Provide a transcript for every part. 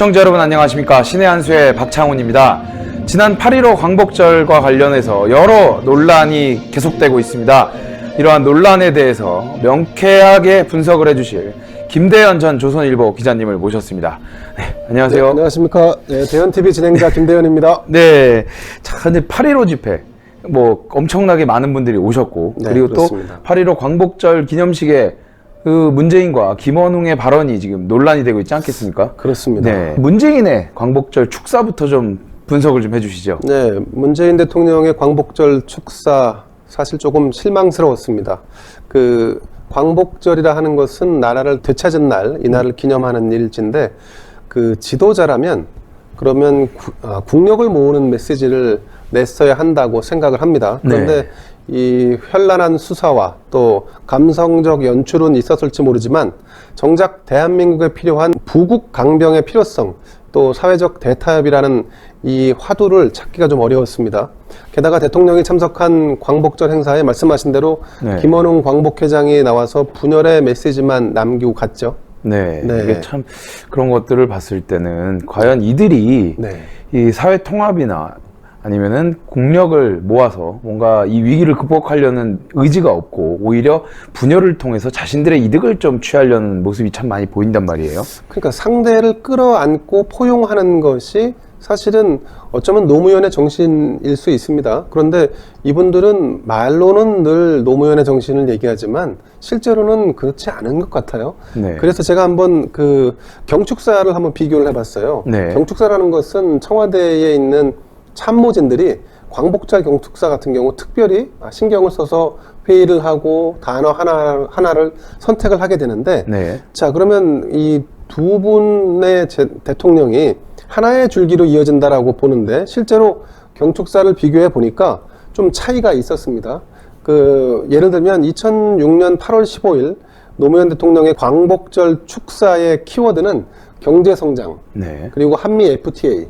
시청자 여러분 안녕하십니까. 신의 한수의 박창훈입니다. 지난 8.15 광복절과 관련해서 여러 논란이 계속되고 있습니다. 이러한 논란에 대해서 명쾌하게 분석을 해주실 김대현 전 조선일보 기자님을 모셨습니다. 네, 안녕하세요. 네, 안녕하십니까. 네, 대현TV 진행자 김대현입니다. 네, 자, 근데 8.15 집회 뭐 엄청나게 많은 분들이 오셨고, 네, 그리고 그렇습니다. 또 8.15 광복절 기념식에 그 문재인과 김원웅의 발언이 지금 논란이 되고 있지 않겠습니까? 그렇습니다. 네, 문재인의 광복절 축사부터 좀 분석을 좀 해주시죠. 네, 문재인 대통령의 광복절 축사 사실 조금 실망스러웠습니다. 그 광복절이라 하는 것은 나라를 되찾은 날, 이 날을 기념하는 일인데 그 지도자라면 그러면 국력을 모으는 메시지를 냈어야 한다고 생각을 합니다. 그런데 이 현란한 수사와 또 감성적 연출은 있었을지 모르지만 정작 대한민국에 필요한 부국 강병의 필요성 또 사회적 대타협이라는 이 화두를 찾기가 좀 어려웠습니다. 게다가 대통령이 참석한 광복절 행사에 말씀하신 대로 김원웅 광복회장이 나와서 분열의 메시지만 남기고 갔죠. 네, 이게 참 그런 것들을 봤을 때는 과연 이들이 이 사회 통합이나 아니면은 국력을 모아서 뭔가 이 위기를 극복하려는 의지가 없고 오히려 분열을 통해서 자신들의 이득을 좀 취하려는 모습이 참 많이 보인단 말이에요. 그러니까 상대를 끌어안고 포용하는 것이 사실은 어쩌면 노무현의 정신일 수 있습니다. 그런데 이분들은 말로는 늘 노무현의 정신을 얘기하지만 실제로는 그렇지 않은 것 같아요. 그래서 제가 한번 그 경축사를 한번 비교를 해봤어요. 경축사라는 것은 청와대에 있는 참모진들이 광복절 경축사 같은 경우 특별히 신경을 써서 회의를 하고 단어 하나를 선택을 하게 되는데 자, 그러면 이 두 분의 대통령이 하나의 줄기로 이어진다라고 보는데 실제로 경축사를 비교해 보니까 좀 차이가 있었습니다. 그 예를 들면 2006년 8월 15일 노무현 대통령의 광복절 축사의 키워드는 경제성장, 그리고 한미 FTA,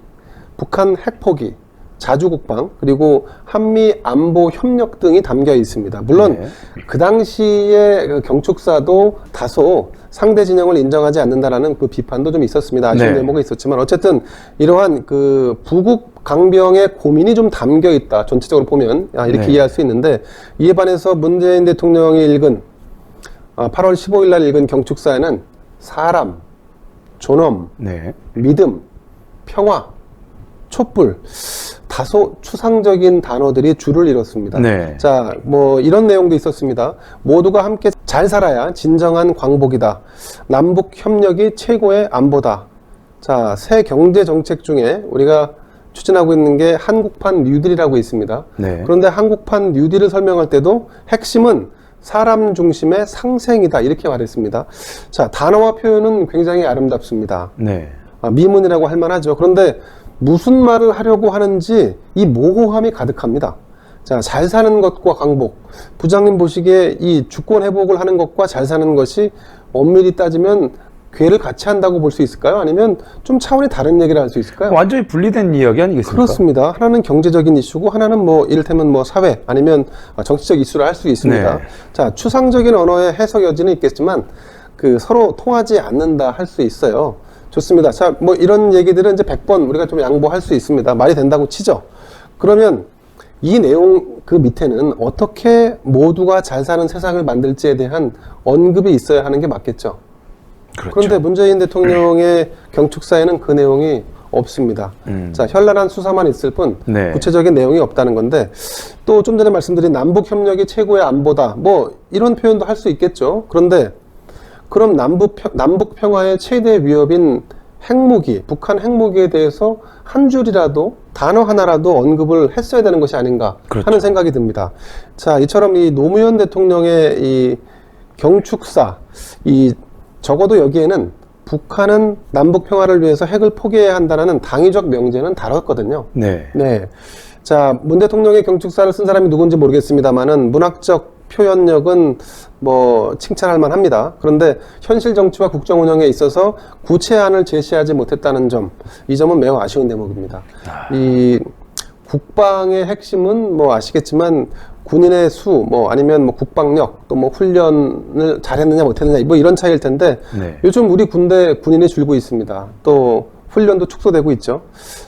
북한 핵포기, 자주국방, 그리고 한미 안보 협력 등이 담겨 있습니다. 물론 그 당시에 그 경축사도 다소 상대 진영을 인정하지 않는다라는 그 비판도 좀 있었습니다. 아쉬운 대목이 있었지만 어쨌든 이러한 그 부국 강병의 고민이 좀 담겨 있다. 전체적으로 보면 이렇게 이해할 수 있는데 이에 반해서 문재인 대통령이 읽은 8월 15일 날 읽은 경축사에는 사람, 존엄, 믿음, 평화, 촛불 다소 추상적인 단어들이 줄을 이뤘습니다. 자, 뭐 이런 내용도 있었습니다. 모두가 함께 잘 살아야 진정한 광복이다. 남북 협력이 최고의 안보다. 자, 새 경제 정책 중에 우리가 추진하고 있는 게 한국판 뉴딜이라고 있습니다. 그런데 한국판 뉴딜을 설명할 때도 핵심은 사람 중심의 상생이다 이렇게 말했습니다. 자, 단어와 표현은 굉장히 아름답습니다. 미문이라고 할 만하죠. 그런데 무슨 말을 하려고 하는지 이 모호함이 가득합니다. 자, 잘 사는 것과 광복. 부장님 보시기에 이 주권 회복을 하는 것과 잘 사는 것이 엄밀히 따지면 괴를 같이 한다고 볼 수 있을까요? 아니면 좀 차원이 다른 얘기를 할 수 있을까요? 완전히 분리된 이야기 아니겠습니까? 그렇습니다. 하나는 경제적인 이슈고 하나는 뭐 이를테면 뭐 사회 아니면 정치적 이슈를 할 수 있습니다. 자, 추상적인 언어의 해석 여지는 있겠지만 그 서로 통하지 않는다 할 수 있어요. 좋습니다. 자, 뭐 이런 얘기들은 이제 100번 우리가 좀 양보할 수 있습니다. 말이 된다고 치죠. 그러면 이 내용 그 밑에는 어떻게 모두가 잘 사는 세상을 만들지에 대한 언급이 있어야 하는 게 맞겠죠. 그런데 문재인 대통령의 경축사에는 그 내용이 없습니다. 자, 현란한 수사만 있을 뿐 구체적인 내용이 없다는 건데 또 좀 전에 말씀드린 남북 협력이 최고의 안보다 뭐 이런 표현도 할 수 있겠죠. 그런데 그럼 남북 평화의 최대 위협인 핵무기, 북한 핵무기에 대해서 한 줄이라도 단어 하나라도 언급을 했어야 되는 것이 아닌가 하는 생각이 듭니다. 자, 이처럼 이 노무현 대통령의 이 경축사, 이 적어도 여기에는 북한은 남북 평화를 위해서 핵을 포기해야 한다는 당위적 명제는 다뤘거든요. 자, 문 대통령의 경축사를 쓴 사람이 누군지 모르겠습니다만은 문학적 표현력은 뭐 칭찬할 만합니다. 그런데 현실 정치와 국정 운영에 있어서 구체안을 제시하지 못했다는 점, 이 점은 매우 아쉬운 대목입니다. 이 국방의 핵심은 뭐 아시겠지만 군인의 수, 뭐 아니면 뭐 국방력, 또 뭐 훈련을 잘했느냐 못했느냐 뭐 이런 차이일 텐데 요즘 우리 군대 군인이 줄고 있습니다. 또 훈련도 축소되고 있죠.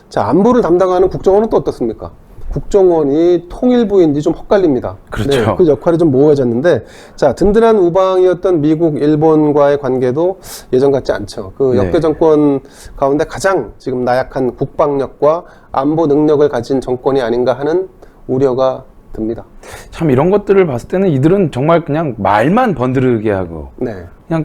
자, 안보를 담당하는 국정원은 또 어떻습니까? 국정원이 통일부인지 좀 헛갈립니다. 그렇죠. 네, 그 역할이 좀 모호해졌는데, 자, 든든한 우방이었던 미국, 일본과의 관계도 예전 같지 않죠. 그 역대 네. 정권 가운데 가장 지금 나약한 국방력과 안보 능력을 가진 정권이 아닌가 하는 우려가 듭니다. 참 이런 것들을 봤을 때는 이들은 정말 그냥 말만 번드르게 하고 네. 그냥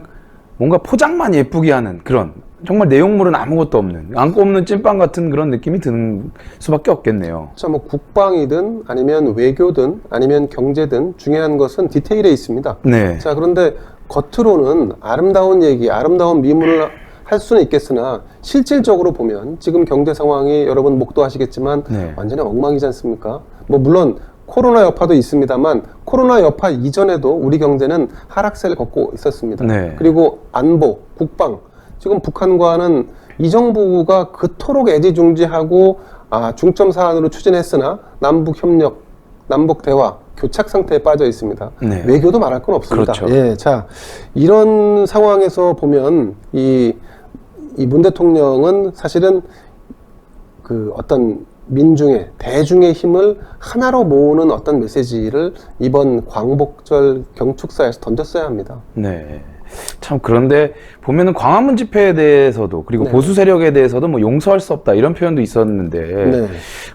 뭔가 포장만 예쁘게 하는 그런 정말 내용물은 아무것도 없는 안고 없는 찐빵 같은 그런 느낌이 드는 수밖에 없겠네요. 자, 뭐 국방이든 아니면 외교든 아니면 경제든 중요한 것은 디테일에 있습니다. 네. 자, 그런데 겉으로는 아름다운 얘기, 아름다운 미문을 할 수는 있겠으나 실질적으로 보면 지금 경제 상황이 여러분 목도하시겠지만 네. 완전히 엉망이지 않습니까? 뭐 물론 코로나 여파도 있습니다만 코로나 여파 이전에도 우리 경제는 하락세를 걷고 있었습니다. 네. 그리고 안보, 국방, 지금 북한과는 이 정부가 그토록 애지중지하고 중점 사안으로 추진했으나 남북 협력, 남북 대화, 교착 상태에 빠져 있습니다. 네. 외교도 말할 건 없습니다. 그렇죠. 예, 자, 이런 상황에서 보면 이 문 대통령은 사실은 그 어떤 민중의, 대중의 힘을 하나로 모으는 어떤 메시지를 이번 광복절 경축사에서 던졌어야 합니다. 네. 참 그런데 보면은 광화문 집회에 대해서도 그리고 네. 보수 세력에 대해서도 뭐 용서할 수 없다 이런 표현도 있었는데 네.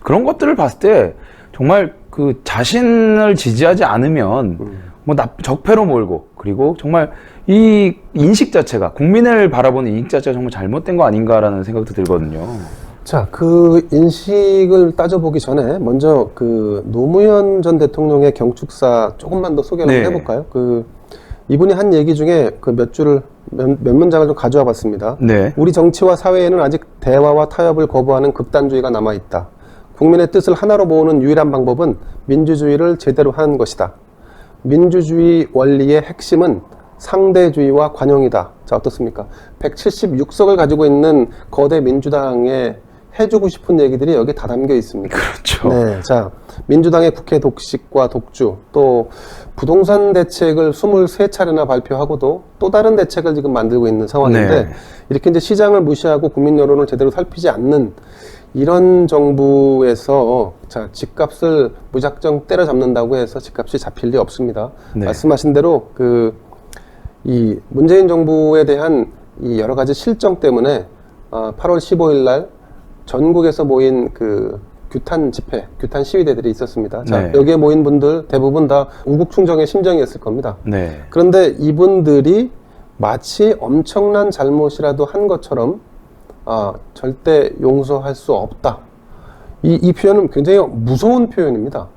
그런 것들을 봤을 때 정말 그 자신을 지지하지 않으면 뭐 적폐로 몰고 그리고 정말 이 인식 자체가 국민을 바라보는 인식 자체가 정말 잘못된 거 아닌가라는 생각도 들거든요. 자, 그 인식을 따져보기 전에 먼저 그 노무현 전 대통령의 경축사 조금만 더 소개를 네. 한번 해볼까요? 그 이분이 한 얘기 중에 그 몇 문장을 좀 가져와 봤습니다. 네. 우리 정치와 사회에는 아직 대화와 타협을 거부하는 극단주의가 남아있다. 국민의 뜻을 하나로 모으는 유일한 방법은 민주주의를 제대로 하는 것이다. 민주주의 원리의 핵심은 상대주의와 관용이다. 자, 어떻습니까? 176석을 가지고 있는 거대 민주당에 해주고 싶은 얘기들이 여기에 다 담겨 있습니다. 그렇죠. 네, 자, 민주당의 국회 독식과 독주, 또 부동산 대책을 23차례나 발표하고도 또 다른 대책을 지금 만들고 있는 상황인데 네. 이렇게 이제 시장을 무시하고 국민 여론을 제대로 살피지 않는 이런 정부에서 자, 집값을 무작정 때려잡는다고 해서 집값이 잡힐 리 없습니다. 네. 말씀하신 대로 이 문재인 정부에 대한 이 여러 가지 실정 때문에 8월 15일 날 전국에서 모인 그 규탄 집회, 규탄 시위대들이 있었습니다. 자, 네. 여기에 모인 분들 대부분 다 우국충정의 심정이었을 겁니다. 네. 그런데 이분들이 마치 엄청난 잘못이라도 한 것처럼 절대 용서할 수 없다. 이 표현은 굉장히 무서운 표현입니다.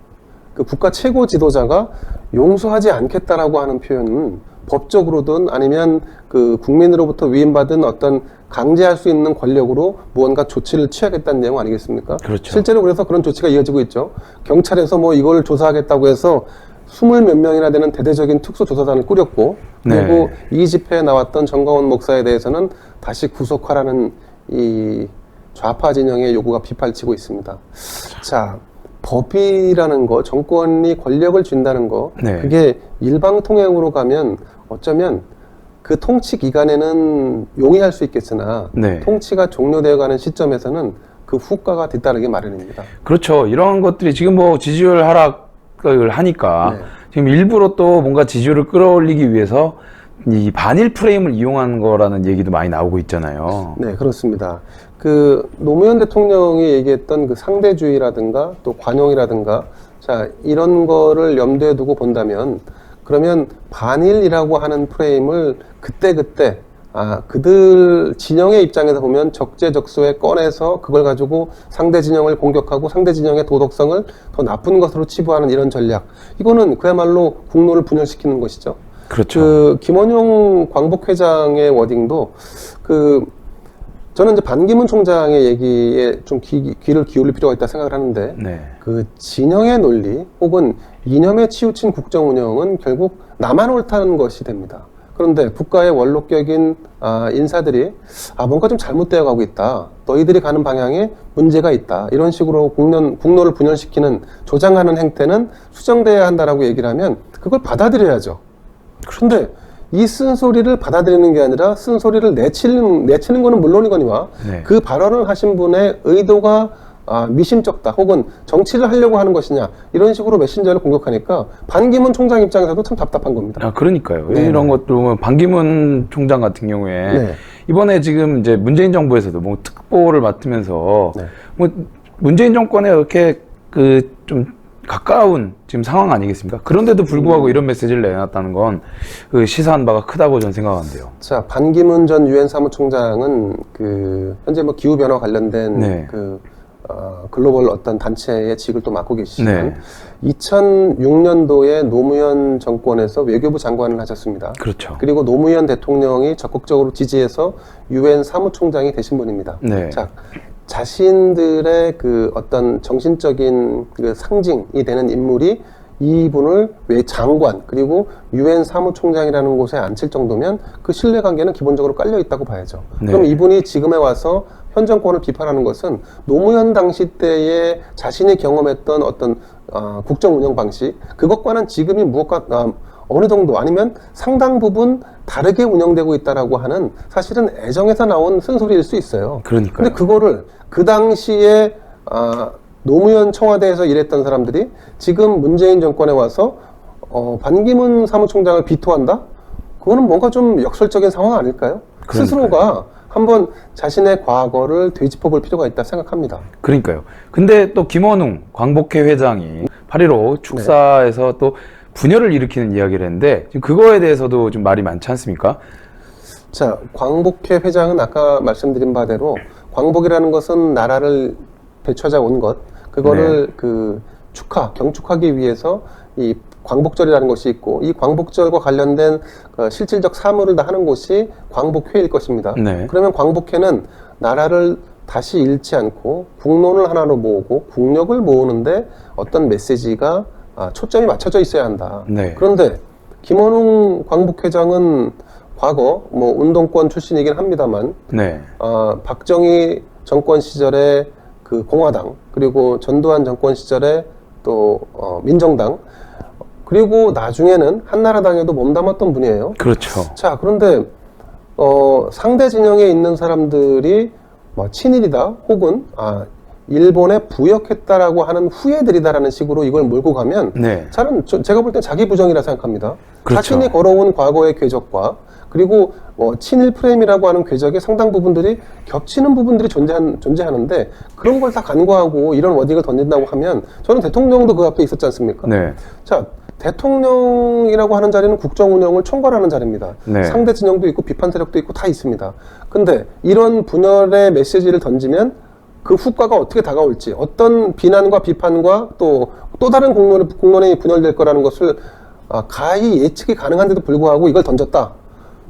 그 국가 최고 지도자가 용서하지 않겠다라고 하는 표현은 법적으로든 아니면 그 국민으로부터 위임받은 어떤 강제할 수 있는 권력으로 무언가 조치를 취하겠다는 내용 아니겠습니까? 그렇죠. 실제로 그래서 그런 조치가 이어지고 있죠. 경찰에서 뭐 이걸 조사하겠다고 해서 20몇 명이나 되는 대대적인 특수조사단을 꾸렸고, 그리고 이 집회에 나왔던 정광훈 목사에 대해서는 다시 구속하라는 이 좌파 진영의 요구가 빗발치고 있습니다. 자, 법이라는 거, 정권이 권력을 쥔다는 거, 네. 그게 일방통행으로 가면 어쩌면 그 통치 기간에는 용이할 수 있겠으나 네. 통치가 종료되어가는 시점에서는 그 후과가 뒤따르기 마련입니다. 그렇죠. 이런 것들이 지금 뭐 지지율 하락을 하니까 네. 지금 일부러 또 뭔가 지지율을 끌어올리기 위해서 이 반일 프레임을 이용한 거라는 얘기도 많이 나오고 있잖아요. 네, 그렇습니다. 그 노무현 대통령이 얘기했던 그 상대주의라든가 또 관용이라든가 자, 이런 거를 염두에 두고 본다면 그러면 반일이라고 하는 프레임을 그때그때 그들 진영의 입장에서 보면 적재적소에 꺼내서 그걸 가지고 상대 진영을 공격하고 상대 진영의 도덕성을 더 나쁜 것으로 치부하는 이런 전략. 이거는 그야말로 국론을 분열시키는 것이죠. 그렇죠. 그 김원용 광복회장의 워딩도 저는 이제 반기문 총장의 얘기에 좀 귀를 기울일 필요가 있다 생각을 하는데 네. 그 진영의 논리 혹은 이념에 치우친 국정 운영은 결국 나만 옳다는 것이 됩니다. 그런데 국가의 원로격인 인사들이 뭔가 좀 잘못되어 가고 있다. 너희들이 가는 방향에 문제가 있다. 이런 식으로 국론을 분열시키는 조장하는 행태는 수정돼야 한다라고 얘기를 하면 그걸 받아들여야죠. 그런데 이 쓴소리를 받아들이는 게 아니라 쓴소리를 내치는 거는 물론이거니와 네. 그 발언을 하신 분의 의도가 미심쩍다 혹은 정치를 하려고 하는 것이냐 이런 식으로 메신저를 공격하니까 반기문 총장 입장에서도 참 답답한 겁니다. 그러니까요. 네. 이런 것들 보면 반기문 총장 같은 경우에 네. 이번에 지금 이제 문재인 정부에서도 뭐 특보를 맡으면서 네. 뭐 문재인 정권에 이렇게 그 좀 가까운 지금 상황 아니겠습니까? 그런데도 불구하고 이런 메시지를 내놨다는 건 그 시사한 바가 크다고 저는 생각하는데요. 자, 반기문 전 유엔 사무총장은 그 현재 뭐 기후 변화 관련된 네. 그 글로벌 어떤 단체의 직을 또 맡고 계시지만 네. 2006년도에 노무현 정권에서 외교부 장관을 하셨습니다. 그렇죠. 그리고 노무현 대통령이 적극적으로 지지해서 유엔 사무총장이 되신 분입니다. 네. 자, 자신들의 그 어떤 정신적인 그 상징이 되는 인물이 이분을 외 장관 그리고 유엔 사무총장이라는 곳에 앉힐 정도면 그 신뢰관계는 기본적으로 깔려 있다고 봐야죠. 네. 그럼 이분이 지금에 와서 현 정권을 비판하는 것은 노무현 당시 때에 자신이 경험했던 어떤 국정 운영 방식 그것과는 지금이 무엇과 어느 정도 아니면 상당 부분 다르게 운영되고 있다라고 하는 사실은 애정에서 나온 쓴소리일 수 있어요. 그러니까요. 근데 그거를 그 당시에 노무현 청와대에서 일했던 사람들이 지금 문재인 정권에 와서 반기문 사무총장을 비토한다? 그거는 뭔가 좀 역설적인 상황 아닐까요? 그러니까요. 스스로가 한번 자신의 과거를 되짚어 볼 필요가 있다 생각합니다. 그러니까요. 근데 또 김원웅 광복회 회장이 8.15 축사에서 또 분열을 일으키는 이야기를 했는데 지금 그거에 대해서도 좀 말이 많지 않습니까? 자, 광복회 회장은 아까 말씀드린 바대로 광복이라는 것은 나라를 되찾아 온 것, 그거를 그 경축하기 위해서 이 광복절이라는 것이 있고 이 광복절과 관련된 실질적 사물을 다 하는 곳이 광복회일 것입니다. 네. 그러면 광복회는 나라를 다시 잃지 않고 국론을 하나로 모으고 국력을 모으는데 어떤 메시지가 초점이 맞춰져 있어야 한다. 네. 그런데 김원웅 광복회장은 과거 뭐 운동권 출신이긴 합니다만 네. 박정희 정권 시절에 그 공화당 그리고 전두환 정권 시절에 또 민정당 그리고 나중에는 한나라당에도 몸담았던 분이에요. 그렇죠. 자, 그런데 상대 진영에 있는 사람들이 뭐 친일이다 혹은 일본에 부역했다라고 하는 후예들이다라는 식으로 이걸 몰고 가면 네. 제가 볼 땐 자기 부정이라 생각합니다. 그렇죠. 자신이 걸어온 과거의 궤적과 그리고 친일 프레임이라고 하는 궤적의 상당 부분들이 겹치는 부분들이 존재하는데 그런 걸 다 간과하고 이런 워딩을 던진다고 하면 저는 대통령도 그 앞에 있었지 않습니까? 네. 자, 대통령이라고 하는 자리는 국정 운영을 총괄하는 자리입니다. 네. 상대 진영도 있고 비판 세력도 있고 다 있습니다. 근데 이런 분열의 메시지를 던지면 그 후과가 어떻게 다가올지 어떤 비난과 비판과 또 다른 공론이 분열될 거라는 것을 가히 예측이 가능한데도 불구하고 이걸 던졌다.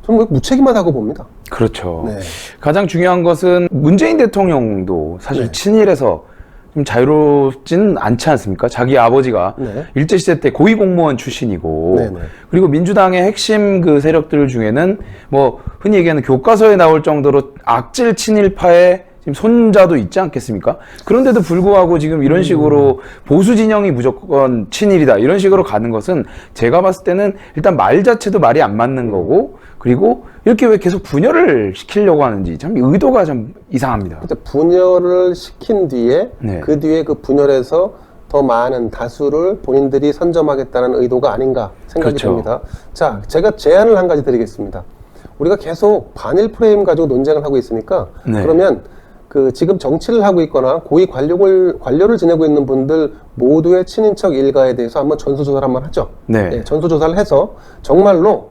저는 무책임하다고 봅니다. 그렇죠. 네. 가장 중요한 것은 문재인 대통령도 사실 네. 친일에서 좀 자유롭지는 않지 않습니까? 자기 아버지가 네. 일제시대 때 고위공무원 출신이고 네, 네. 그리고 민주당의 핵심 그 세력들 중에는 뭐 흔히 얘기하는 교과서에 나올 정도로 악질 친일파의 지금 손자도 있지 않겠습니까? 그런데도 불구하고 지금 이런 식으로 보수 진영이 무조건 친일이다 이런 식으로 가는 것은 제가 봤을 때는 일단 말 자체도 말이 안 맞는 거고 그리고 이렇게 왜 계속 분열을 시키려고 하는지 참 의도가 좀 이상합니다. 분열을 시킨 뒤에 네. 그 뒤에 그 분열에서 더 많은 다수를 본인들이 선점하겠다는 의도가 아닌가 생각이 그렇죠. 됩니다. 자, 제가 제안을 한 가지 드리겠습니다. 우리가 계속 반일 프레임 가지고 논쟁을 하고 있으니까 네. 그러면 지금 정치를 하고 있거나 고위 관료를 지내고 있는 분들 모두의 친인척 일가에 대해서 한번 전수조사를 한번 하죠. 네. 네, 전수조사를 해서 정말로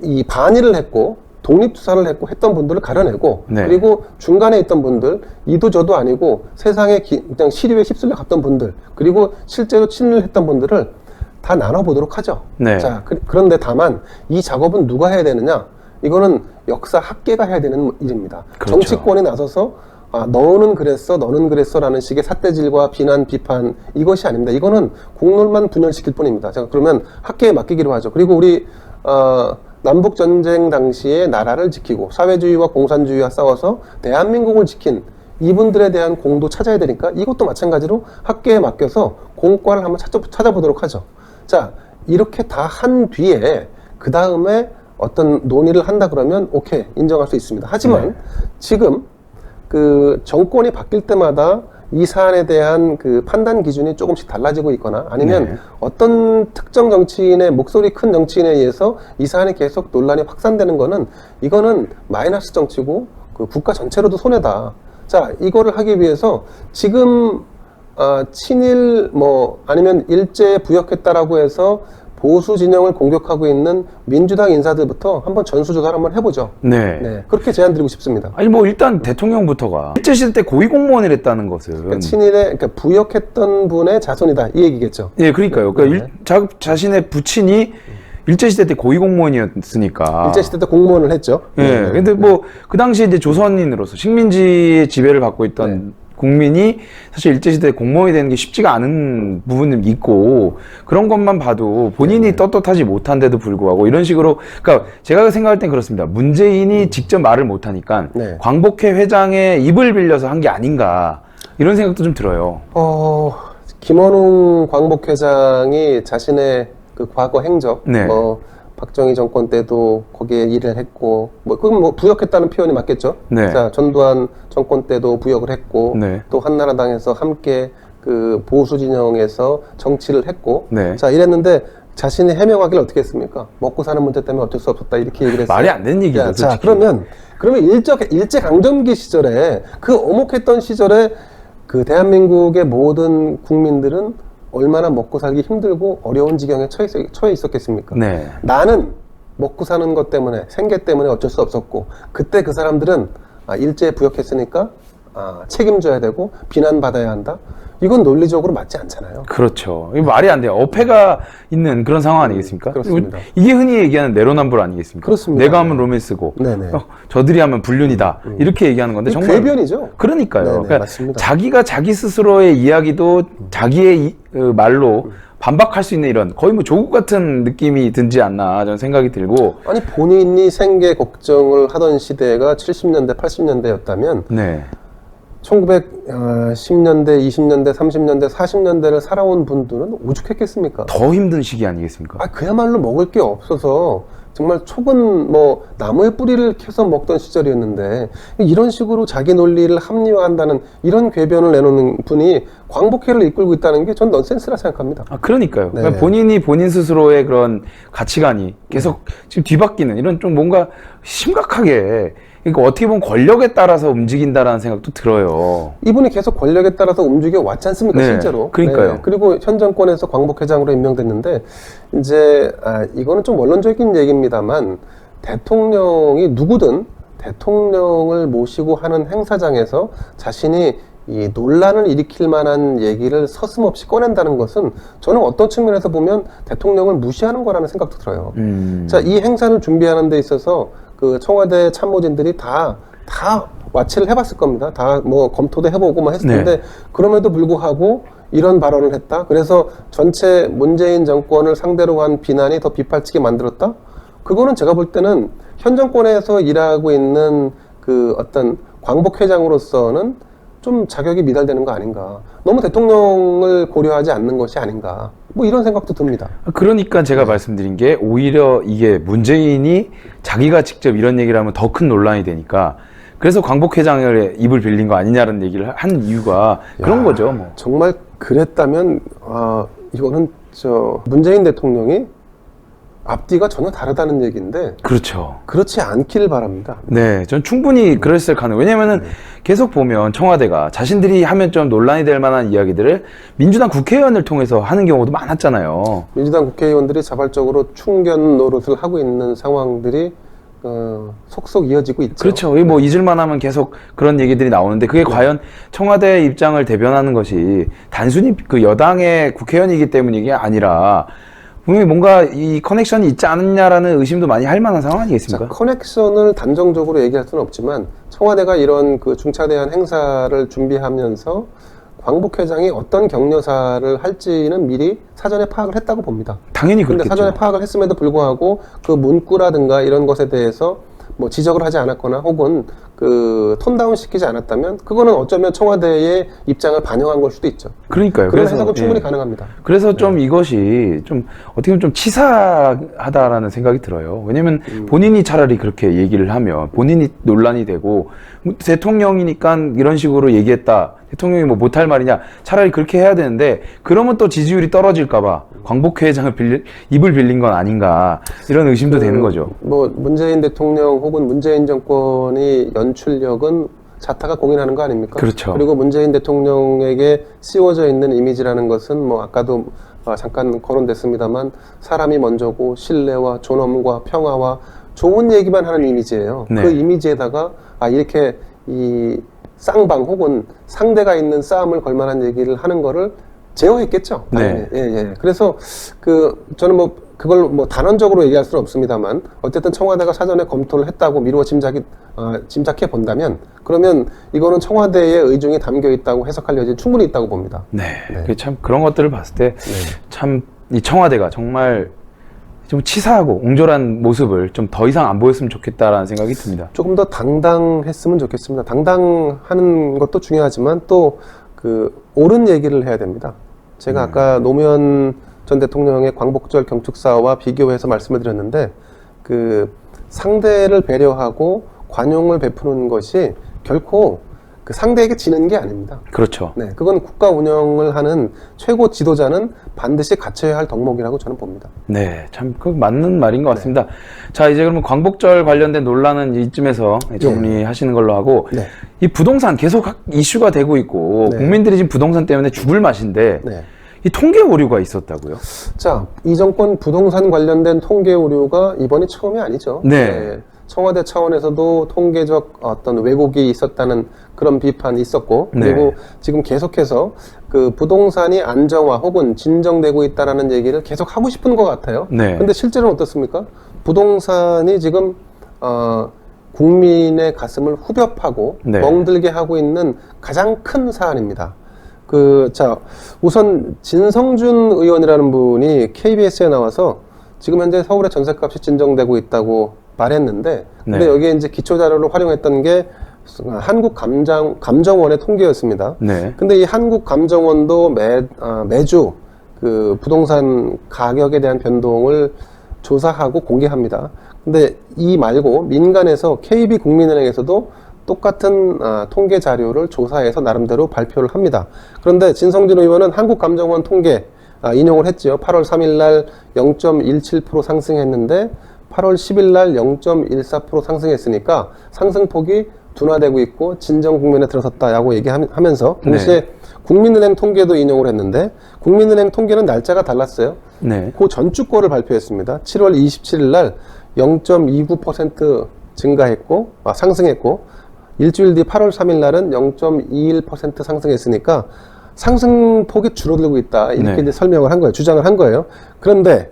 이 반일을 했고 독립투사를 했던 분들을 가려내고 네. 그리고 중간에 있던 분들 이도 저도 아니고 세상에 그냥 시류에 휩쓸려 갔던 분들 그리고 실제로 친일을 했던 분들을 다 나눠보도록 하죠. 네. 자, 그런데 다만 이 작업은 누가 해야 되느냐? 이거는 역사 학계가 해야 되는 일입니다. 그렇죠. 정치권이 나서서 너는 그랬어, 너는 그랬어라는 식의 삿대질과 비난, 비판 이것이 아닙니다. 이거는 국론만 분열시킬 뿐입니다. 자, 그러면 학계에 맡기기로 하죠. 그리고 우리 남북전쟁 당시에 나라를 지키고 사회주의와 공산주의와 싸워서 대한민국을 지킨 이분들에 대한 공도 찾아야 되니까 이것도 마찬가지로 학계에 맡겨서 공과를 한번 찾아보도록 하죠. 자, 이렇게 다 한 뒤에 그 다음에 어떤 논의를 한다 그러면 오케이 인정할 수 있습니다. 하지만 지금 그 정권이 바뀔 때마다 이 사안에 대한 그 판단 기준이 조금씩 달라지고 있거나 아니면 어떤 특정 정치인의 목소리 큰 정치인에 의해서 이 사안이 계속 논란이 확산되는 거는 이거는 마이너스 정치고 그 국가 전체로도 손해다. 자, 이거를 하기 위해서 지금 친일 뭐 아니면 일제에 부역했다라고 해서 보수 진영을 공격하고 있는 민주당 인사들부터 한번 전수조사를 한번 해보죠. 네. 그렇게 제안드리고 싶습니다. 아니 뭐 일단 대통령부터가 일제시대 때 고위공무원을 했다는 것은 그러니까 친일에 그러니까 부역했던 분의 자손이다 이 얘기겠죠. 예, 그러니까요. 그러니까 자신의 부친이 일제시대 때 고위공무원이었으니까. 일제시대 때 공무원을 했죠. 예. 근데 뭐 그 당시에 이제 조선인으로서 식민지의 지배를 받고 있던 국민이 사실 일제시대 공무원이 되는 게 쉽지가 않은 부분이 있고 그런 것만 봐도 본인이 떳떳하지 못한데도 불구하고 이런 식으로 그러니까 제가 생각할 땐 그렇습니다. 문재인이 직접 말을 못하니까 광복회 회장의 입을 빌려서 한 게 아닌가 이런 생각도 좀 들어요. 김원웅 광복회장이 자신의 그 과거 행적 뭐 박정희 정권 때도 거기에 일을 했고, 그건 뭐 부역했다는 표현이 맞겠죠? 자, 전두환 정권 때도 부역을 했고, 또 한나라당에서 함께 그 보수 진영에서 정치를 했고, 자, 이랬는데 자신이 해명하기를 어떻게 했습니까? 먹고 사는 문제 때문에 어쩔 수 없었다, 이렇게 얘기를 했어요. 말이 안 되는 얘기죠. 자, 그러면 일제강점기 시절에 그 오목했던 시절에 그 대한민국의 모든 국민들은 얼마나 먹고 살기 힘들고 어려운 지경에 처해 있었겠습니까? 나는 먹고 사는 것 때문에 생계 때문에 어쩔 수 없었고 그때 그 사람들은 일제에 부역했으니까 책임져야 되고 비난받아야 한다? 이건 논리적으로 맞지 않잖아요. 그렇죠. 이거 말이 안 돼요. 어폐가 있는 그런 상황 아니겠습니까? 그렇습니다. 이게 흔히 얘기하는 내로남불 아니겠습니까? 그렇습니다. 내가 하면 로맨스고 저들이 하면 불륜이다. 이렇게 얘기하는 건데 정말 궤변이죠. 그러니까요. 그러니까 맞습니다. 자기가 자기 스스로의 이야기도 자기의 말로 반박할 수 있는 이런 거의 뭐 조국 같은 느낌이 든지 않나 저는 생각이 들고 아니 본인이 생계 걱정을 하던 시대가 70년대 80년대였다면 1910년대, 20년대, 30년대, 40년대를 살아온 분들은 오죽했겠습니까? 더 힘든 시기 아니겠습니까? 그야말로 먹을 게 없어서 정말 촉은 뭐 나무의 뿌리를 캐서 먹던 시절이었는데 이런 식으로 자기 논리를 합리화한다는 이런 궤변을 내놓는 분이 광복회를 이끌고 있다는 게 전 넌센스라 생각합니다. 그러니까요. 그러니까 본인이 본인 스스로의 그런 가치관이 계속 지금 뒤바뀌는 이런 좀 뭔가 심각하게 그러니까 어떻게 보면 권력에 따라서 움직인다라는 생각도 들어요. 이분이 계속 권력에 따라서 움직여 왔지 않습니까, 실제로? 그러니까요. 그리고 현 정권에서 광복회장으로 임명됐는데 이제 이거는 좀 원론적인 얘기입니다만 대통령이 누구든 대통령을 모시고 하는 행사장에서 자신이 이 논란을 일으킬 만한 얘기를 서슴없이 꺼낸다는 것은 저는 어떤 측면에서 보면 대통령을 무시하는 거라는 생각도 들어요. 자, 이 행사를 준비하는 데 있어서 그 청와대 참모진들이 다 와치를 해봤을 겁니다. 다 뭐 검토도 해보고 뭐 했을 텐데 그럼에도 불구하고 이런 발언을 했다. 그래서 전체 문재인 정권을 상대로 한 비난이 더 빗발치게 만들었다. 그거는 제가 볼 때는 현 정권에서 일하고 있는 그 어떤 광복회장으로서는 좀 자격이 미달되는 거 아닌가. 너무 대통령을 고려하지 않는 것이 아닌가. 뭐 이런 생각도 듭니다. 그러니까 제가 말씀드린 게 오히려 이게 문재인이 자기가 직접 이런 얘기를 하면 더 큰 논란이 되니까 그래서 광복회장을 입을 빌린 거 아니냐는 얘기를 한 이유가 그런 거죠. 뭐. 정말 그랬다면 이거는 문재인 대통령이 앞뒤가 전혀 다르다는 얘기인데 그렇죠. 그렇지 않기를 바랍니다. 네, 전 충분히 그랬을 가능. 왜냐면은 계속 보면 청와대가 자신들이 하면 좀 논란이 될 만한 이야기들을 민주당 국회의원을 통해서 하는 경우도 많았잖아요. 민주당 국회의원들이 자발적으로 충견 노릇을 하고 있는 상황들이 속속 이어지고 있죠. 그렇죠. 뭐 잊을만 하면 계속 그런 얘기들이 나오는데 그게 과연 청와대 입장을 대변하는 것이 단순히 그 여당의 국회의원이기 때문이 아니라 분명히 뭔가 이 커넥션이 있지 않느냐라는 의심도 많이 할 만한 상황 아니겠습니까? 자, 커넥션을 단정적으로 얘기할 수는 없지만 청와대가 이런 그 중차대한 행사를 준비하면서 광복회장이 어떤 격려사를 할지는 미리 사전에 파악을 했다고 봅니다. 당연히 그런데 그렇겠죠. 사전에 파악을 했음에도 불구하고 그 문구라든가 이런 것에 대해서 뭐 지적을 하지 않았거나 혹은 톤다운 시키지 않았다면 그거는 어쩌면 청와대의 입장을 반영한 걸 수도 있죠. 그러니까요. 그런 해석은 충분히 가능합니다. 그래서 좀 이것이 좀 어떻게 보면 좀 치사하다라는 생각이 들어요. 왜냐면 본인이 차라리 그렇게 얘기를 하면 본인이 논란이 되고 대통령이니까 이런 식으로 얘기했다. 대통령이 뭐 못할 말이냐. 차라리 그렇게 해야 되는데 그러면 또 지지율이 떨어질까봐 광복회 회장을 입을 빌린 건 아닌가 이런 의심도 되는 거죠. 뭐 문재인 대통령 혹은 문재인 정권이 연출력은 자타가 공인하는 거 아닙니까? 그렇죠. 그리고 문재인 대통령에게 씌워져 있는 이미지라는 것은 뭐 아까도 잠깐 거론됐습니다만 사람이 먼저고 신뢰와 존엄과 평화와 좋은 얘기만 하는 이미지예요. 네. 그 이미지에다가 이렇게 이 쌍방 혹은 상대가 있는 싸움을 걸 만한 얘기를 하는 거를 제어했겠죠. 네. 예. 그래서 저는 뭐 그걸 뭐 단언적으로 얘기할 수는 없습니다만 어쨌든 청와대가 사전에 검토를 했다고 미루어 짐작해 본다면 그러면 이거는 청와대의 의중이 담겨 있다고 해석할 여지 충분히 있다고 봅니다. 네. 참 그런 것들을 봤을 때 참 이 청와대가 정말 좀 치사하고 옹졸한 모습을 좀 더 이상 안 보였으면 좋겠다라는 생각이 듭니다. 조금 더 당당했으면 좋겠습니다. 당당하는 것도 중요하지만 또 옳은 얘기를 해야 됩니다. 제가 아까 노무현 전 대통령의 광복절 경축사와 비교해서 말씀을 드렸는데 상대를 배려하고 관용을 베푸는 것이 결코 상대에게 지는 게 아닙니다. 그렇죠. 네, 그건 국가 운영을 하는 최고 지도자는 반드시 갖춰야 할 덕목이라고 저는 봅니다. 네, 참 그 맞는 말인 것 같습니다. 자, 이제 그러면 광복절 관련된 논란은 이쯤에서 정리하시는 걸로 하고 이 부동산 계속 이슈가 되고 있고 국민들이 지금 부동산 때문에 죽을 맛인데 이 통계 오류가 있었다고요? 자, 이 정권 부동산 관련된 통계 오류가 이번이 처음이 아니죠. 네. 청와대 차원에서도 통계적 어떤 왜곡이 있었다는 그런 비판이 있었고, 그리고 지금 계속해서 부동산이 안정화 혹은 진정되고 있다라는 얘기를 계속 하고 싶은 것 같아요. 근데 실제로는 어떻습니까? 부동산이 지금 국민의 가슴을 후벼파고 멍들게 하고 있는 가장 큰 사안입니다. 우선 진성준 의원이라는 분이 KBS에 나와서 지금 현재 서울의 전셋값이 진정되고 있다고 말했는데, 근데 여기에 이제 기초자료로 활용했던 게 한국감정원의 통계였습니다. 근데 이 한국감정원도 매주 부동산 가격에 대한 변동을 조사하고 공개합니다. 근데 이 말고 민간에서 KB국민은행에서도 똑같은 통계 자료를 조사해서 나름대로 발표를 합니다. 그런데 진성준 의원은 한국감정원 통계 인용을 했지요. 8월 3일 날 0.17% 상승했는데 8월 10일 날 0.14% 상승했으니까 상승폭이 둔화되고 있고 진정 국면에 들어섰다라고 얘기하면서 동시에 국민은행 통계도 인용을 했는데 국민은행 통계는 날짜가 달랐어요. 그 전주 거를 발표했습니다. 7월 27일 날 0.29% 증가했고 상승했고 일주일 뒤 8월 3일 날은 0.21% 상승했으니까 상승폭이 줄어들고 있다. 이렇게 이제 설명을 한 거예요. 주장을 한 거예요. 그런데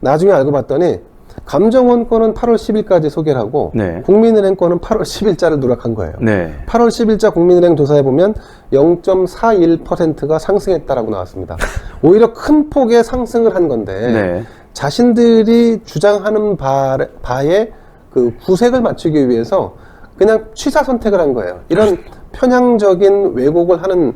나중에 알고 봤더니 감정원 거는 8월 10일까지 소개를 하고 국민은행 거는 8월 10일자를 누락한 거예요. 8월 10일자 국민은행 조사해 보면 0.41%가 상승했다라고 나왔습니다. 오히려 큰 폭의 상승을 한 건데 자신들이 주장하는 바에 구색을 맞추기 위해서 그냥 취사 선택을 한 거예요. 이런 편향적인 왜곡을 하는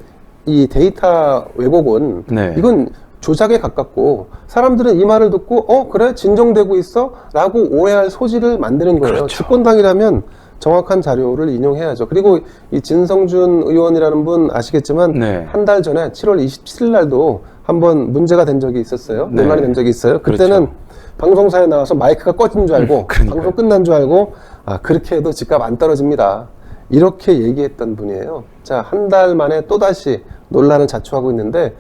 이 데이터 왜곡은 이건 조작에 가깝고 사람들은 이 말을 듣고 그래 진정되고 있어 라고 오해할 소지를 만드는 거예요. 집권당이라면 정확한 자료를 인용해야죠. 그리고 이 진성준 의원이라는 분 아시겠지만 한 달 전에 7월 27일 날도 한번 문제가 된 적이 있었어요. 논란이 된 적이 있어요. 그때는 방송사에 나와서 마이크가 꺼진 줄 알고 방송 끝난 줄 알고 그렇게 해도 집값 안 떨어집니다. 이렇게 얘기했던 분이에요. 자, 한 달 만에 또다시 논란을 자초하고 있는데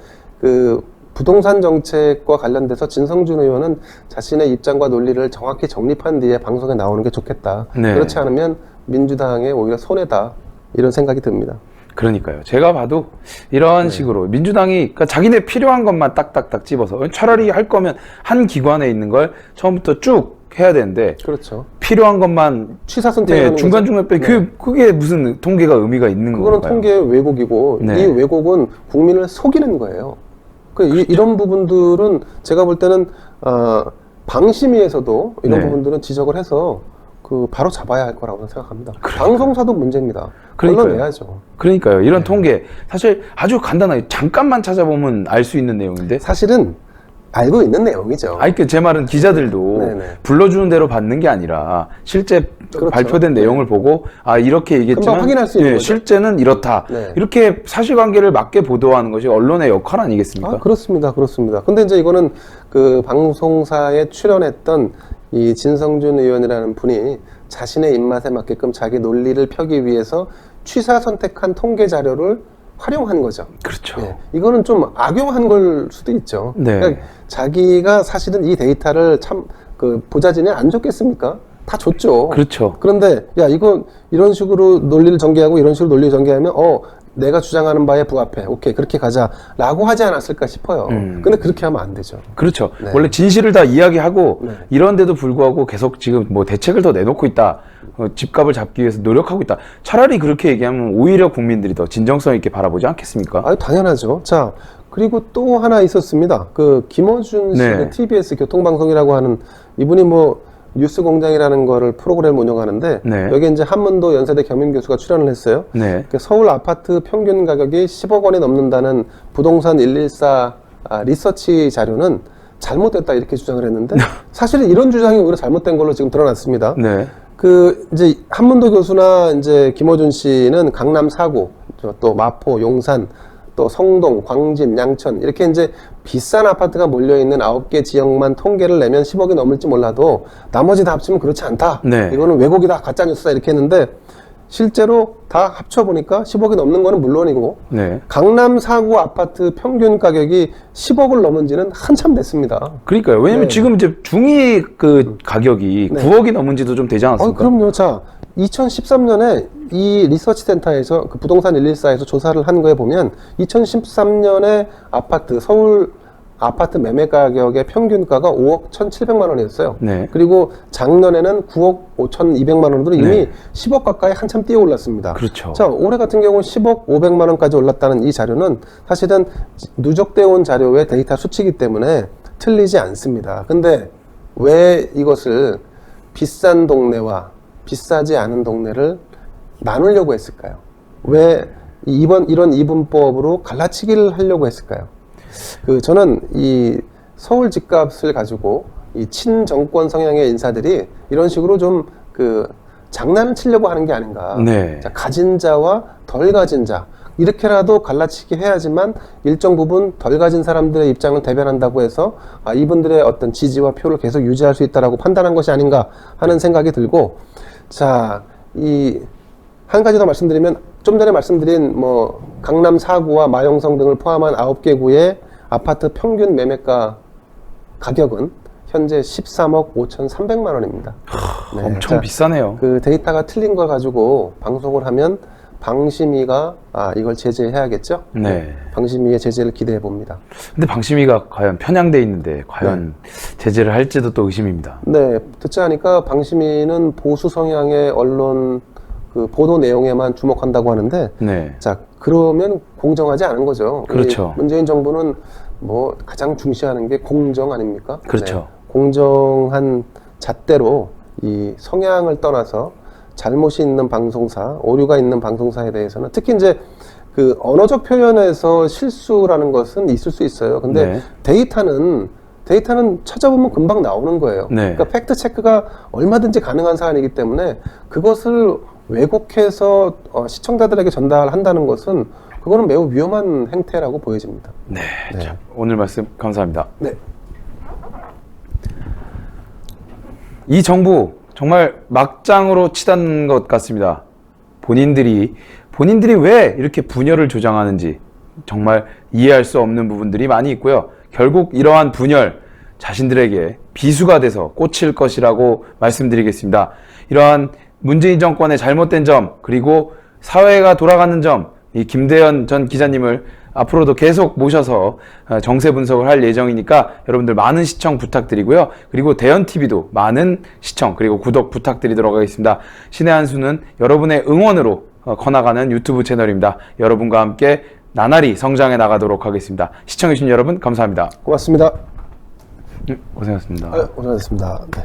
부동산 정책과 관련돼서 진성준 의원은 자신의 입장과 논리를 정확히 정립한 뒤에 방송에 나오는 게 좋겠다. 그렇지 않으면 민주당의 오히려 손해다. 이런 생각이 듭니다. 그러니까요. 제가 봐도 이런 식으로 민주당이 그러니까 자기네 필요한 것만 딱딱딱 집어서 차라리 할 거면 한 기관에 있는 걸 처음부터 쭉 해야 되는데 필요한 것만 취사 선택하는 중간중간 빼 그게 무슨 통계가 의미가 있는 건가요? 그거는 통계의 왜곡이고 이 왜곡은 국민을 속이는 거예요. 이런 부분들은 제가 볼 때는 방심위에서도 이런 부분들은 지적을 해서 바로 잡아야 할 거라고 생각합니다. 방송사도 문제입니다. 그러니까요. 걸러내야죠. 그러니까요. 이런 통계 사실 아주 간단하게 잠깐만 찾아보면 알 수 있는 내용인데 사실은 알고 있는 내용이죠. 아니, 제 말은 기자들도 네네. 불러주는 대로 받는 게 아니라 실제 그렇죠. 발표된 내용을 보고 이렇게 얘기했지만 금방 확인할 수 있는 거죠. 실제는 이렇다. 네. 이렇게 사실관계를 맞게 보도하는 것이 언론의 역할 아니겠습니까? 그렇습니다. 그렇습니다. 근데 이제 이거는 그 방송사에 출연했던 이 진성준 의원이라는 분이 자신의 입맛에 맞게끔 자기 논리를 펴기 위해서 취사 선택한 통계 자료를 활용한 거죠. 그렇죠. 예, 이거는 좀 악용한 걸 수도 있죠. 네. 그러니까 자기가 사실은 이 데이터를 참 보좌진에 안 줬겠습니까? 다 줬죠. 그렇죠. 그런데 이거 이런 식으로 논리를 전개하고 이런 식으로 논리를 전개하면 내가 주장하는 바에 부합해. 오케이, 그렇게 가자라고 하지 않았을까 싶어요. 근데 그렇게 하면 안 되죠. 그렇죠. 네. 원래 진실을 다 이야기하고 네. 이런데도 불구하고 계속 지금 뭐 대책을 더 내놓고 있다. 집값을 잡기 위해서 노력하고 있다. 차라리 그렇게 얘기하면 오히려 국민들이 더 진정성 있게 바라보지 않겠습니까? 당연하죠. 자, 그리고 또 하나 있었습니다. 김어준 씨, 네. TBS 교통방송이라고 하는 이분이 뉴스공장이라는 거를 프로그램 운영하는데 네. 여기 이제 한문도 연세대 겸임 교수가 출연을 했어요. 네. 서울 아파트 평균 가격이 10억 원이 넘는다는 부동산 114 리서치 자료는 잘못됐다 이렇게 주장을 했는데 사실은 이런 주장이 오히려 잘못된 걸로 지금 드러났습니다. 네. 이제 한문도 교수나 이제 김어준 씨는 강남 4구, 또 마포, 용산, 또 성동, 광진, 양천 이렇게 이제 비싼 아파트가 몰려있는 9개 지역만 통계를 내면 10억이 넘을지 몰라도 나머지 다 합치면 그렇지 않다. 네. 이거는 왜곡이다, 가짜뉴스다 이렇게 했는데 실제로 다 합쳐보니까 10억이 넘는 거는 물론이고 네. 강남 4구 아파트 평균 가격이 10억을 넘은 지는 한참 됐습니다. 그러니까요. 왜냐면 네. 지금 이제 중위 가격이 네. 9억이 넘은 지도 좀 되지 않았습니까? 그럼요. 자, 2013년에 이 리서치 센터에서 부동산 114에서 조사를 한 거에 보면 2013년에 서울 아파트 매매 가격의 평균가가 5억 1,700만 원이었어요. 네. 그리고 작년에는 9억 5,200만 원으로 이미 네. 10억 가까이 한참 뛰어 올랐습니다. 그렇죠. 자, 올해 같은 경우는 10억 500만 원까지 올랐다는 이 자료는 사실은 누적되어 온 자료의 데이터 수치이기 때문에 틀리지 않습니다. 근데 왜 이것을 비싼 동네와 비싸지 않은 동네를 나누려고 했을까요? 왜 이런 이분법으로 갈라치기를 하려고 했을까요? 저는 이 서울 집값을 가지고 이 친정권 성향의 인사들이 이런 식으로 좀 장난을 치려고 하는 게 아닌가. 네. 자, 가진 자와 덜 가진 자. 이렇게라도 갈라치기 해야지만 일정 부분 덜 가진 사람들의 입장을 대변한다고 해서 이분들의 어떤 지지와 표를 계속 유지할 수 있다라고 판단한 것이 아닌가 하는 생각이 들고, 자, 한 가지 더 말씀드리면 좀 전에 말씀드린 강남 4구와 마용성 등을 포함한 9개 구의 아파트 평균 매매가 가격은 현재 13억 5,300만 원입니다. 네, 엄청 비싸네요. 데이터가 틀린 걸 가지고 방송을 하면 방심위가 이걸 제재해야겠죠? 네. 방심위의 제재를 기대해 봅니다. 근데 방심위가 과연 편향돼 있는데 과연 제재를 할지도 또 의심입니다. 네, 듣자 하니까 방심위는 보수 성향의 언론 보도 내용에만 주목한다고 하는데, 네. 자, 그러면 공정하지 않은 거죠. 그렇죠. 문재인 정부는 가장 중시하는 게 공정 아닙니까? 그렇죠. 네, 공정한 잣대로 이 성향을 떠나서 잘못이 있는 방송사, 오류가 있는 방송사에 대해서는 특히 이제 언어적 표현에서 실수라는 것은 있을 수 있어요. 근데 네. 데이터는 찾아보면 금방 나오는 거예요. 네. 그러니까 팩트 체크가 얼마든지 가능한 사안이기 때문에 그것을 왜곡해서 시청자들에게 전달한다는 것은 그거는 매우 위험한 행태라고 보여집니다. 네. 네. 자, 오늘 말씀 감사합니다. 네. 이 정부 정말 막장으로 치닫는 것 같습니다. 본인들이 왜 이렇게 분열을 조장하는지 정말 이해할 수 없는 부분들이 많이 있고요. 결국 이러한 분열 자신들에게 비수가 돼서 꽂힐 것이라고 말씀드리겠습니다. 이러한 문재인 정권의 잘못된 점, 그리고 사회가 돌아가는 점, 이 김대현 전 기자님을 앞으로도 계속 모셔서 정세 분석을 할 예정이니까 여러분들 많은 시청 부탁드리고요. 그리고 대현TV도 많은 시청 그리고 구독 부탁드리도록 하겠습니다. 신의 한 수는 여러분의 응원으로 커나가는 유튜브 채널입니다. 여러분과 함께 나날이 성장해 나가도록 하겠습니다. 시청해주신 여러분 감사합니다. 고맙습니다. 고생하셨습니다. 고생하셨습니다. 네.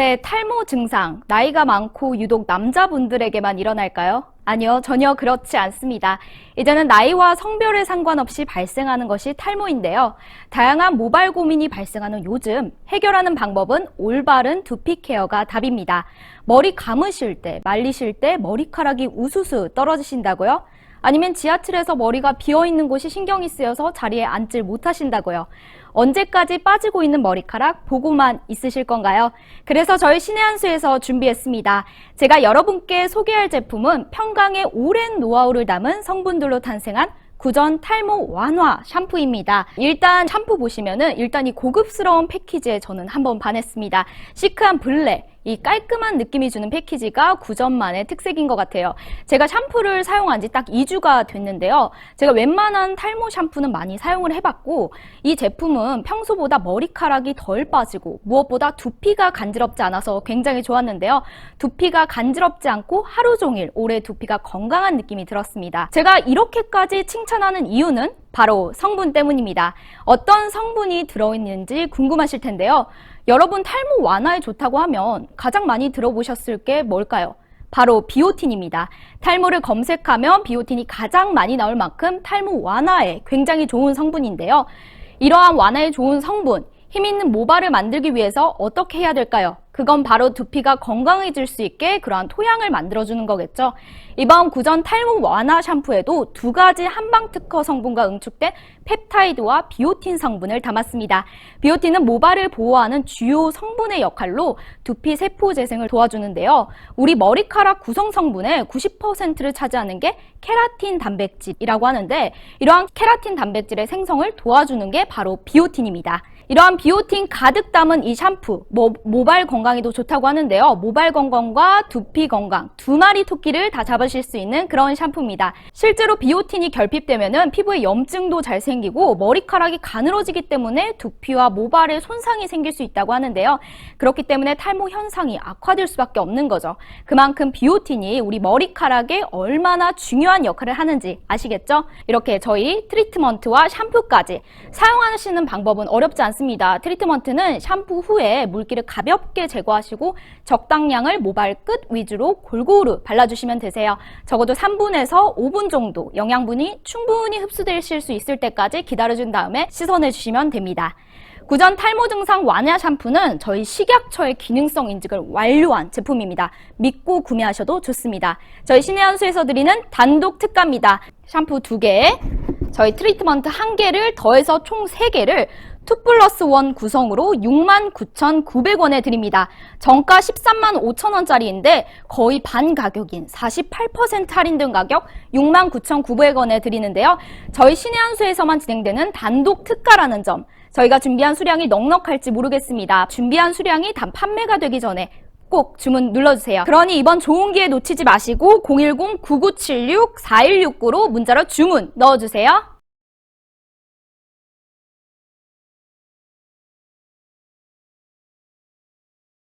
네, 탈모 증상, 나이가 많고 유독 남자분들에게만 일어날까요? 아니요, 전혀 그렇지 않습니다. 이제는 나이와 성별에 상관없이 발생하는 것이 탈모인데요. 다양한 모발 고민이 발생하는 요즘 해결하는 방법은 올바른 두피 케어가 답입니다. 머리 감으실 때, 말리실 때 머리카락이 우수수 떨어지신다고요? 아니면 지하철에서 머리가 비어있는 곳이 신경이 쓰여서 자리에 앉질 못하신다고요? 언제까지 빠지고 있는 머리카락 보고만 있으실 건가요? 그래서 저희 신의 한 수에서 준비했습니다. 제가 여러분께 소개할 제품은 평강의 오랜 노하우를 담은 성분들로 탄생한 구전 탈모 완화 샴푸입니다. 일단 샴푸 보시면은 일단 이 고급스러운 패키지에 저는 한번 반했습니다. 시크한 블랙, 이 깔끔한 느낌이 주는 패키지가 구전만의 특색인 것 같아요. 제가 샴푸를 사용한 지 딱 2주가 됐는데요. 제가 웬만한 탈모 샴푸는 많이 사용을 해봤고 이 제품은 평소보다 머리카락이 덜 빠지고 무엇보다 두피가 간지럽지 않아서 굉장히 좋았는데요. 두피가 간지럽지 않고 하루 종일 오래 두피가 건강한 느낌이 들었습니다. 제가 이렇게까지 칭찬하는 이유는 바로 성분 때문입니다. 어떤 성분이 들어있는지 궁금하실 텐데요. 여러분 탈모 완화에 좋다고 하면 가장 많이 들어보셨을 게 뭘까요? 바로 비오틴입니다. 탈모를 검색하면 비오틴이 가장 많이 나올 만큼 탈모 완화에 굉장히 좋은 성분인데요. 이러한 완화에 좋은 성분, 힘있는 모발을 만들기 위해서 어떻게 해야 될까요? 그건 바로 두피가 건강해질 수 있게 그러한 토양을 만들어주는 거겠죠. 이번 구전 탈모 완화 샴푸에도 두 가지 한방 특허 성분과 응축된 펩타이드와 비오틴 성분을 담았습니다. 비오틴은 모발을 보호하는 주요 성분의 역할로 두피 세포 재생을 도와주는데요. 우리 머리카락 구성 성분의 90%를 차지하는 게 케라틴 단백질이라고 하는데 이러한 케라틴 단백질의 생성을 도와주는 게 바로 비오틴입니다. 이러한 비오틴 가득 담은 이 샴푸, 모발 건강에도 좋다고 하는데요. 모발 건강과 두피 건강, 두 마리 토끼를 다 잡으실 수 있는 그런 샴푸입니다. 실제로 비오틴이 결핍되면은 피부에 염증도 잘 생기고 머리카락이 가늘어지기 때문에 두피와 모발에 손상이 생길 수 있다고 하는데요. 그렇기 때문에 탈모 현상이 악화될 수밖에 없는 거죠. 그만큼 비오틴이 우리 머리카락에 얼마나 중요한 역할을 하는지 아시겠죠? 이렇게 저희 트리트먼트와 샴푸까지 사용하시는 방법은 어렵지 않습니다. 트리트먼트는 샴푸 후에 물기를 가볍게 제거하시고 적당량을 모발 끝 위주로 골고루 발라주시면 되세요. 적어도 3분에서 5분 정도 영양분이 충분히 흡수되실 수 있을 때까지 기다려준 다음에 씻어내주시면 됩니다. 구전 탈모 증상 완화 샴푸는 저희 식약처의 기능성 인증을 완료한 제품입니다. 믿고 구매하셔도 좋습니다. 저희 신의 한 수에서 드리는 단독 특가입니다. 샴푸 2개, 저희 트리트먼트 1개를 더해서 총 3개를 2+1 구성으로 69,900원에 드립니다. 정가 135,000원짜리인데 거의 반 가격인 48% 할인된 가격 69,900원에 드리는데요. 저희 신의 한 수에서만 진행되는 단독 특가라는 점, 저희가 준비한 수량이 넉넉할지 모르겠습니다. 준비한 수량이 단 판매가 되기 전에 꼭 주문 눌러주세요. 그러니 이번 좋은 기회 놓치지 마시고 010-9976-4169로 문자로 주문 넣어주세요.